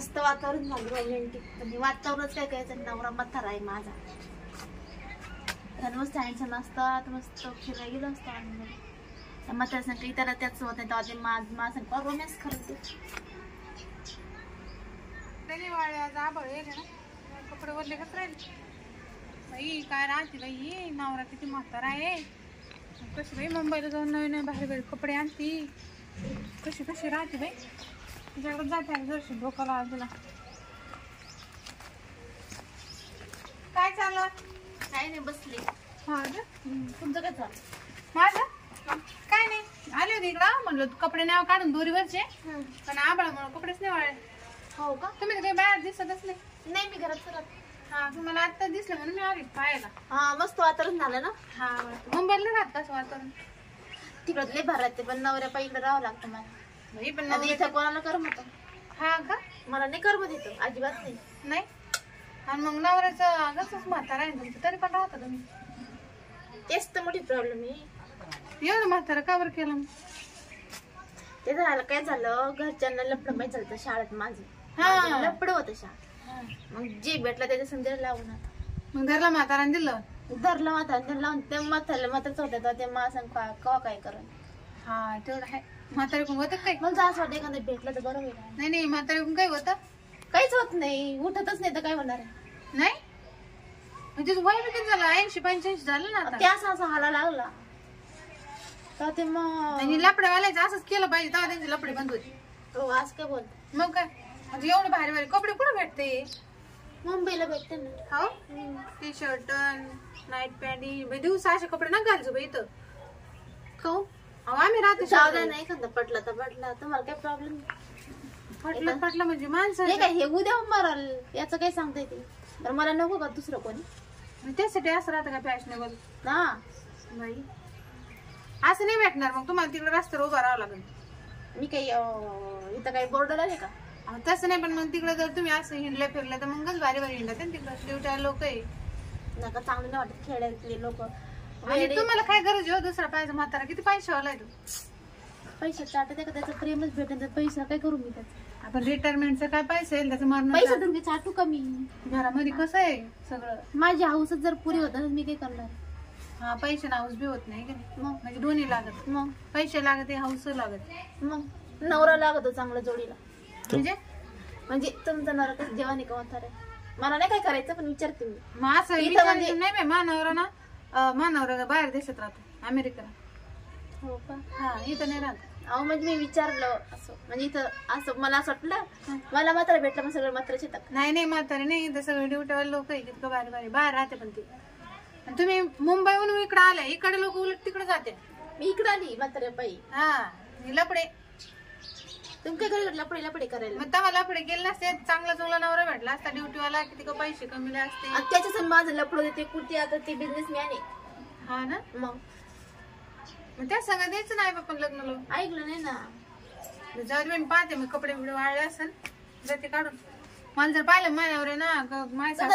मस्त वातावरण झालं रोमॅन्टिक. म्हणजे वातावरणच काय करायचं. नवरा म्हातारा आहे माझा. मस्त टेन्शन असतात. मस्त फिरायला गेलो असतो आम्ही. म्हातारा सांगते त्याला त्याच होत नाही ते माझं रोमॅन्स करते. कपडे वरले कसं राहील बाई. काय राहते बाई. नवरा किती म्हातारा आहे. कशी बाई मुंबईला जाऊन नवीन बाहेर बाहेर कपडे आणती. कशी कशी राहते बाई. तुझ्याकडे जाते जरशी डोकाला तिला. काय चाललं. काय नाही बसले. हा तुमचं काय चाललं. माझं काय नाही. आले होते इकडं म्हणलं कपडे नाव काढून दोरीवरचे पण आभाळामुळे कपडेच नाही वाळले. हो का. तुम्ही काही बाहेर दिसतच नाही. नाही मी घरात करत. हा तुम्हाला आता दिसलं म्हणून मी आली पाहायला. हा मस्त वातावरण झालं ना. हा मुंबईला राहत कसं वातावरण. तिकडं लय भर राहते पण नवऱ्या पाई इकडे राहावं लागतं मला. बाई पण आणि इथं कोणाला करम होतं. हा का. मला नाही करमत येतं अजिबात नाही. नाही. आणि मग नवऱ्याचं कसंच म्हातारा आहे तुमचं तरी पण राहता तुम्ही. तेच तर मोठी प्रॉब्लेम आहे. एवढं म्हातारा का बरं केलं. ते झालं काय झालं घरच्यांना लपड माहित झालं शाळेत माझं. हा लपड होतं शाळेत. मग जे भेटलं त्याच्या संध्याला लावून आता. मग घरला म्हाताराने दिलं. धरलं म्हातारा लावून ते म्हाताराच होत्या तर ते मला सांग कवा काय करण. हा तेवढं आहे. म्हातारी कोण होतं काय. मला असं वाटतं एखादं भेटलं तर बरं होईल. नाही नाही म्हातारी कोण काय होतं. काहीच होत नाही. उठतच नाही तर काय होणार आहे. नाही म्हणजे वय किती झालं 80-85 झालं ना. ते असं हाला लागला तर ते मग लपडेवाल्याचं असंच केलं पाहिजे तेव्हा त्यांचे लपडे बंद होते. हो आज काय बोलत. मग काय म्हणजे एवढे भारी भारी कपडे कुठे भेटते. मुंबईला भेटते ना. हो टी शर्ट नाईट पॅन्ट दिवसा असे कपडे ना घालतो बाई इथं. हो आम्ही राहतो सावधा नाही एखादा पटला तर पटला तुम्हाला काय प्रॉब्लेम. पटलं पटलं म्हणजे माणसं हे काय हे उद्या मरल याचं काय सांगता येते. तर मला नको का दुसरं कोणी. त्यासाठी असं राहतं का फॅशनेबल ना. बाई असं नाही भेटणार. मग तुम्हाला तिकडे रस्त्यावर उभा राहावं लागेल. मी काही इथं काही बोर्ड लागले का. तसं नाही पण मग तिकडे जर तुम्ही असं हिंडले फिरले तर मगच भारी भारी हिंडत तिकडे शेवटी लोक आहे. नका चांगलं नाही वाटत खेड्यातले लोक. आणि तुम्हाला काय गरज आहे दुसरा पाहिजे म्हातारा. किती पैसे वालाय तू. पैसे चाटत का त्याचं प्रेमच भेटेल तर पैसा काय करू मी त्याचं. आपण रिटायरमेंटचं काय पैसे येईल त्याचं मरण. पैसा तुम्ही चाटू कमी. घरामध्ये कसं आहे सगळं. माझी हाऊसच जर पुरी होत तर मी काय करणार. हा पैसे हाऊस बी होत नाही का. मग म्हणजे दोन्ही लागत. मग पैसे लागत हाऊस लागत. मग नवरा लागतो चांगला जोडीला. म्हणजे तुमचा नवरा कसं जेव्हा नाही का आहे. मला नाही काय करायचं पण विचारते मी. मग असं म्हणजे नाही मानवरा ना. मानवरा बाहेर देशात राहतो अमेरिकेला. हो का. हा इथं नाही राहत. अहो म्हणजे मी विचारलं असं म्हणजे इथं असं मला असं वाटलं मला मात्र भेटलं मग सगळं मात्र शेतात. नाही नाही म्हातारे नाही इथं सगळे ड्युटीवाले लोक आहे इतकं बाहेर बाहेर बाहेर राहते. पण ते तुम्ही मुंबईहून इकडे आले इकडे लोक उलट तिकडे जाते. मी इकडे आली म्हातारे बाई. हा लपडे तुम्ही काय घरी लपडे लपडे करायला. मग तेव्हा लपडे गेले नसते. चांगला चांगला नवरा भेटला असता ड्युटीवाला किती का पैसे कमी असते. त्याच्या माझं लपड देते कुठे आता ते बिझनेस मॅन आहे. हा ना. मग त्या सगळं द्यायचं नाही पण लग्न ऐकलं नाही ना. जाऊ दे पाहते मी कपडे बिपडे वाळले असेल जाते काढून. मला जर पाहिलं माझ्यावर ना माझ्या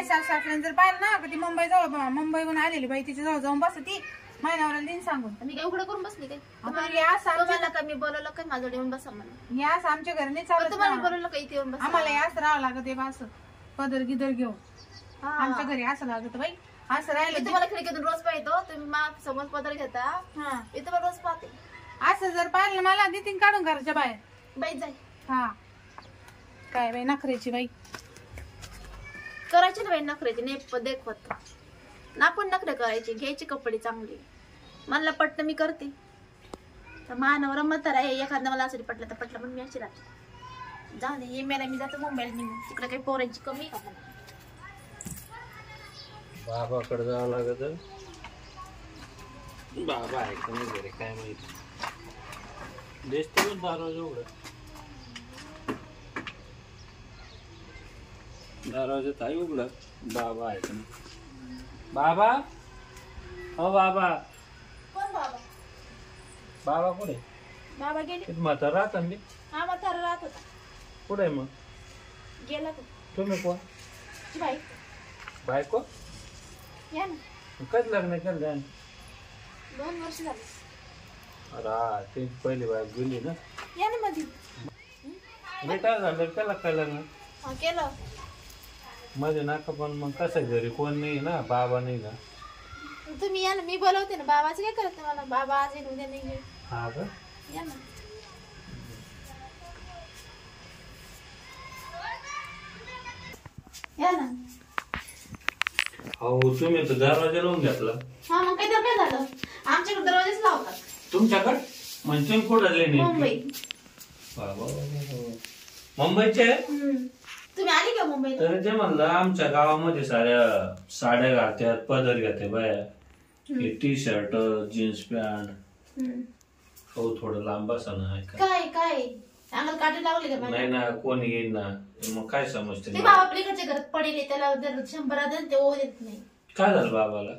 सासऱ्याने जर पाहिलं ना ती मुंबई जवळ मुंबईहून आलेली बाई तिच्या जवळ जाऊन बस ती माझ्यावर दिन सांगून. मी काय उघडं करून बसली काय. तुम्हाला का मी बोलवलं काय माझ्याकडे येऊन बसा मला. यास आमच्या घरी नाही चालत. तुम्हाला बोलवलं का इथे येऊन बसा. आम्हाला यास राहावं लागत असं पदर गिदर घेऊन. आमच्या घरी असं लागत बाई. असं राहिलं तुम्हाला खिडकीतून रोज पाहतो तुम्ही समोर पदर घेता. हा इथं पण रोज पाहते. असं जर पाहिलं मला देतीन काढून घरच्या बाहेर बाई जाय. हा काय बाई नखऱ्याची बाई करायची ना बाई नखऱ्याची नाही देखवत ना पण नखरे करायचे घ्यायचे कपडे चांगले. मला पटलं मी करते. तर मानवर म्हातारा आहे एखादा मला असं पटलं तर पटलं पण मी अशी राहते. जाऊ दे हे मेला मी जातो मुंबईला निघून तिकडे काही पोरांची कमी का. बाबाकडे जावं लागत. बाबा आहे का नाही घरी काय माहिती. दिसते पण दरवाजा उघड. दरवाजा आहे उघड. बाबा आहे का नाही. बाबा हो बाबा. कोण बाबा. बाबा कुठे. बाबा गेले. म्हातारा राहता ना. हा म्हातारा राहत होता. कुठे आहे मग. गेला तुम्ही कोण. बाई बायको. या ना. कधी लग्न केलं. 2 वर्ष झाले. अरे ते पहिली बायको गेली ना. या ना मध्ये. रिटायर झालं केला काय लग्न हा केलं. मध्ये नाका पण मग कसं घरी कोण नाही ना बाबा नाही ना. तुम्ही या ना, मी बोलवते ना. बाबाचं काय करत नाही मला. बाबा आज येईल उद्या नाही येईल. हा का या ना. या ना. हो तुम्ही तर दरवाजा लावून घेतला. हा मग काय तर काय झालं, आमच्याकडे दरवाजेच लावतात. तुमच्याकडे म्हणजे तुम्ही कुठं आले नाही मुंबई. मुंबईचे आहे? तुम्ही आली का मुंबईला? तर ते म्हणलं आमच्या गावामध्ये साऱ्या साड्या घालतात पदर घेते बाया टी शर्ट जीन्स पॅन्ट हो थोडं लांब असं आहे का काय काय अंगात काटे लावले का नाही ना कोणी येईल ना मग काय समजते ते बाबा पलीकडच्या घरात पडेल, त्याला जर 100 द्या ते ओ देत नाही. काय झालं बाबाला?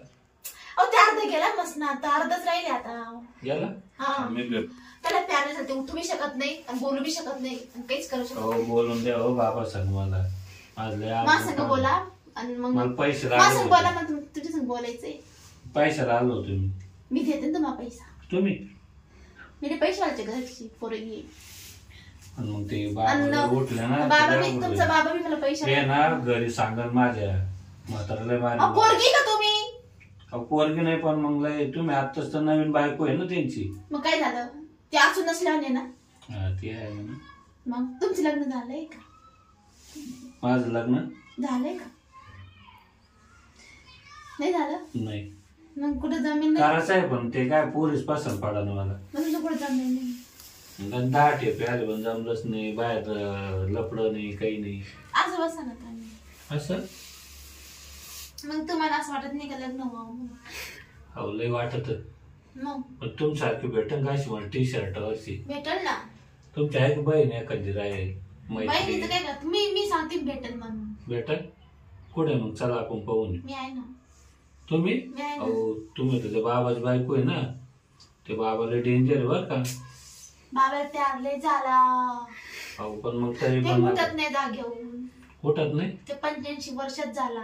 अहो ते अर्ध गेला मस्त ना, आता अर्धच राहिले आता. गेला हा मी त्याला प्यारण्यासाठी उठू बी शकत नाही आणि बोलू बी शकत नाही आणि काहीच करू शकत हो नाही. बोलून द्या हो बाबा सांग मला माझ्या संग बोला आणि मग मला पैसे माझ्या संग बोला, लागले मग तुझ्या संग बोलायचंय. पैशाला आलो तुम्ही मी देते ना तुम्हाला पैसा. तुम्ही मी पैसे वाढचे घरची पोरगी. आणि मग ते बाबा उठले ना बाबा मी तुमचा बाबा मी मला पैसे ते ना घरी सांगल माझ्या म्हाताऱ्याला मारी पोरगी का तुम्ही? पोरगी नाही पण मग लय तुम्ही आताच तर नवीन बायको आहे ना त्यांची. मग काय झालं, ते असून नसल्याने ना. हा ते आहे ना. मग तुमचं लग्न झालंय का? माझं लग्न झालंय का? नाही झालं? नाही मग कुठं जमीन नाही? करायचं आहे पण ते काय पोरीस पसंत पडा ना मला. मग तुमचं कुठं जमीन नाही? 10 ठेपे आले पण जमलंच नाही बाहेर लपडं नाही काही नाही असं बसा ना तुम्ही. असं मग तुम्हाला असं वाटत नाही का लग्न व्हावं म्हणून? हो लय वाटत मग पण तुमच्यासारखी भेटन काय मला टी शर्ट वरची भेटल ना. तुमची आहे की बहीण एखादी राहील मैत्री बहिणीचं काय करत मी सांगते भेटल म्हणून. भेटल कुठे मग चला आपण पाहून येऊ. मी आहे ना. तुम्ही मी आहे ना. अहो तुम्ही तर ते बाबाची बायको आहे ना ते बाबाला डेंजर बर का. बाबा प्यारले झाला अहो पण मग तरी ते पण उठत नाही जागेहून. उठत नाही. ते 85 वर्षात झाला.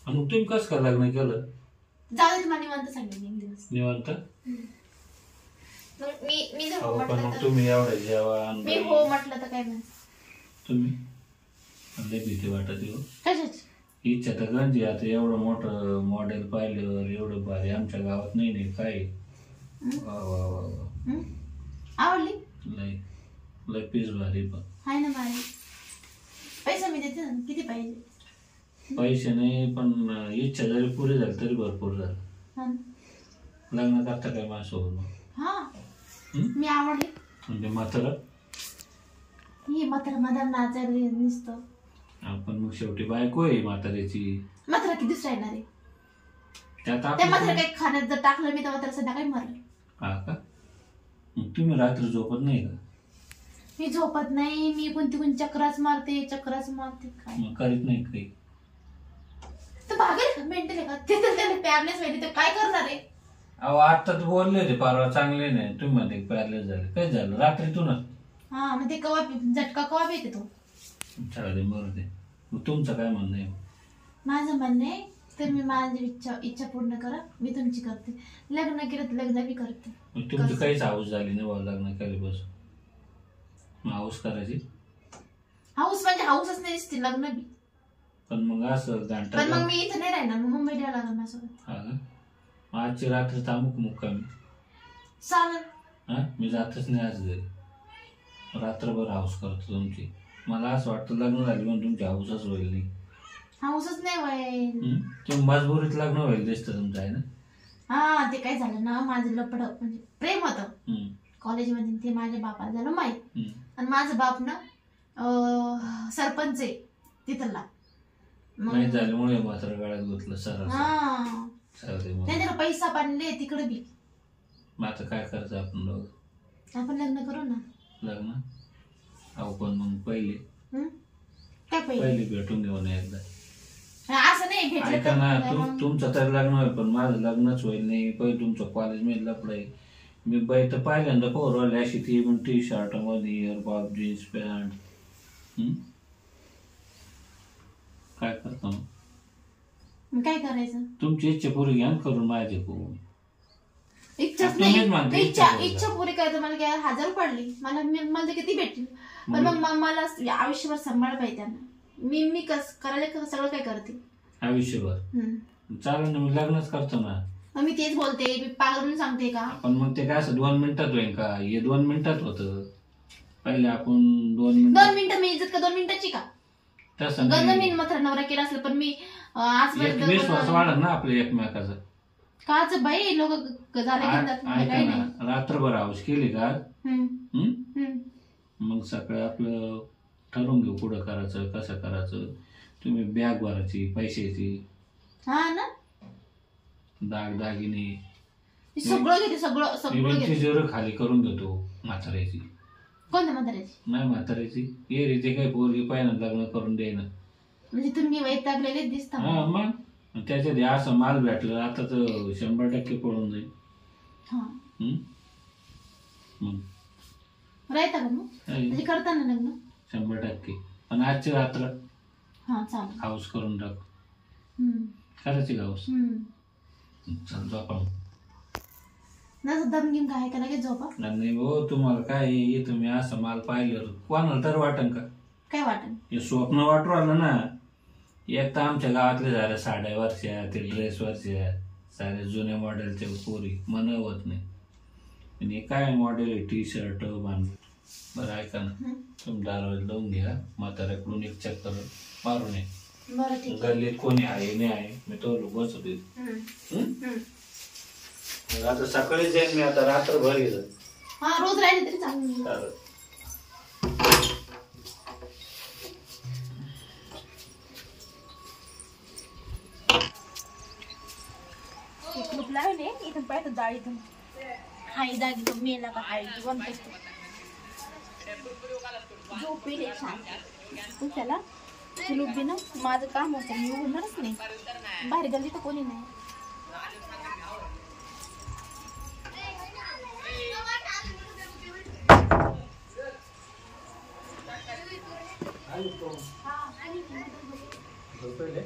आणि मग तुम्ही कसं काय लग्न केलं? जाऊ दे तुम्हाला निवांत सांगितलं एक दिवस. निवांत. मग मी जर अहो हो पण म्हटलं मग तर तुम्ही एवढं जेवण मी हो म्हटलं तर काय नाही. तुम्ही लय भीती वाटत हो. कशाची इच्छा तर गंजी आता एवढं मोठं मॉडेल पाहिलं एवढं भारी आमच्या गावात नाही काय. वा वा वा वा आवडली? लय लय पीस भारी पण हाय ना भारी. पैसा मी देते ना. किती पाहिजे? पैसे नाही पण इच्छा जरी पुरी झाली तरी भरपूर झालं. हा. लग्न करता काय माझ्यासोबत मग? हा मी आवडली. म्हणजे म्हातारा ही म्हातारा म्हातारा नाचायला नुसतं. आपण मग शेवटी बायको आहे म्हाताऱ्याची. म्हातारा कितीच राहणार आहे? त्यात त्या आपण म्हातारा काही खाण्यात जर टाकलं मी तर म्हातारा संध्याकाळी मरलं. हा का मग तुम्ही रात्री झोपत नाही का? मी झोपत नाही. मी कोणती चक्राच मारते काय. मग करीत नाही काही. तर भागेल का? मेंटल आहे का? ते तर त्याला पॅरलेस व्हायचे तर काय करणार आहे? अहो आता तर बोलले होते परवा चांगले नाही तुम्ही म्हणते पॅरलेस झाले काय झालं रात्रीतूनच. हा मग ते कवा झटका कवा येते तो. चालेल बरं ते मग तुमचं काय म्हणणं आहे? माझं म्हणणं आहे तुम्ही माझी इच्छा पूर्ण करा. मी तुमची करते. लग्न केलं तर लग्न बी करते. मग तुमची काहीच हाऊस झाली नाही बा लग्न केल्यापासून. मग हाऊस करायची. हाऊस म्हणजे हाऊसच नाही दिसते लग्न बी. पण मग असं पण घंटा मग मी इथं नाही राहणार. मग मुंबईला लागणार माझ्यासोबत. हा का मग आजची रात्र थांबू मुक्कामी. चालेल. हा मी जातच नाही आज घरी. रात्रभर हाऊस करतो तुमची. मला असं वाटतं लग्न झाली म्हणून तुमची हाऊसच होईल नाही. हाऊसच नाही होईल. तुम्ही मजबुरीत लग्न होईल दिसतं तुमचं आहे ना. हा ते काय झालं ना माझं लपड म्हणजे प्रेम होतं कॉलेजमध्ये. ते माझ्या बापाला झालं माहित. आणि माझं बाप ना सरपंच आहे तिथला. माहीत झाल्यामुळे मात्र गाड्यात गुतलं सर हा नाही त्याला पैसा पाणले तिकडे बी. मग आता काय करायचं आपण दोघं? आपण लग्न करू ना. लग्न अहो पण मग पहिले काय पहिले भेटून घेऊ ना एकदा. असं नाही भेटलं ऐका ना तर तुमचं तर लग्न होईल पण माझं लग्नच होईल नाही. पहिले तुमचं कॉलेज मध्ये लपडं मी बाई तर पहिल्यांदा पोरवली अशी ती पण टी शर्ट मध्ये इयरबॉब जीन्स पॅन्ट. काय करतो मग काय करायचं? तुमची इच्छा पुरी घ्या करून माझे इच्छाच तुम्हीच नाही. म्हणते इच्छा इच्छा पुरी करायचं मला काय 1000 पडली मला मला किती भेटतील? पण मग मला आयुष्यभर सांभाळ पाहिजे त्यांना. मी करायला सगळं काय करते आयुष्यभर. चालेल ना, मी लग्नच करतो ना. मग मी तेच बोलते, मी पागल सांगते का? पण मग ते काय असं 2 मिनिटात होईल का? हे 2 मिनिटात होतं. पहिले आपण 2 मिनिट. 2 मिनिटं मी इज्जत का 2 मिनिटाची का? तसं गंज मी मात्र नवरा केला असलं पण मी आजपर्यंत विश्वास वाढत ना आपल्या एकमेकाचा. काच बाई लोक झाले ऐका ना, रात्रभर हाऊस केली का? हम्म. मग सगळं आपलं ठरवून घेऊ कुठं करायचं, कसं करायचं. तुम्ही बॅग भरायची पैशाची, हा ना, दागिने सगळं घेते, सगळं घेते. तिजोरी खाली करून घेतो म्हाताऱ्याची. कोणत्या म्हाताऱ्याची? नाही म्हाताऱ्याची. ये रे, ते काही पोरगी पाहिजे लग्न करून देईन. म्हणजे तुम्ही वैतागलेले दिसता. हा मग त्याच्यात असं माल भेटलं आता तर 100% पळून जाईल. मग राहता का मग? म्हणजे करता ना लग्न? 100%. पण आजची रात्र हा चालेल, हाऊस करून टाक. करायची हाऊस. चल झोपा. जसं दम घेऊन काय का लगेच झोपा? नाही हो, तुम्हाला काय तुम्ही असं माल पाहिलं कोणाला तर वाटन का? काय वाटन? हे स्वप्न वाटू आलं ना. एक तर आमच्या गावातले झाले साड्या वरच्या, ते ड्रेस वरच्या सारे जुन्या मॉडेलचे पोरी मन होत नाही. आणि काय मॉडेल आहे, टी शर्ट बांधून. बरं ऐका ना, तुम्ही दारावर लावून घ्या, म्हाताऱ्याकडून एक चक्कर मारून ये. बरं ठीक. गल्लीत कोणी आहे नाही आहे, मी तो बसतो. आता सकाळी जाईन मी, आता रात्रभर येईल. हा रोज राहिले तरी चालेल. कुलूप लावले इथून पाहतो डाळ इथून. हाय दागी तो मेला का हाय वन करतो. झोपेल छान त्याला. कुलूप बी ना माझं काम होतं, मी होणारच नाही. बाहेर गल्ली तर कोणी नाही. झोपेल.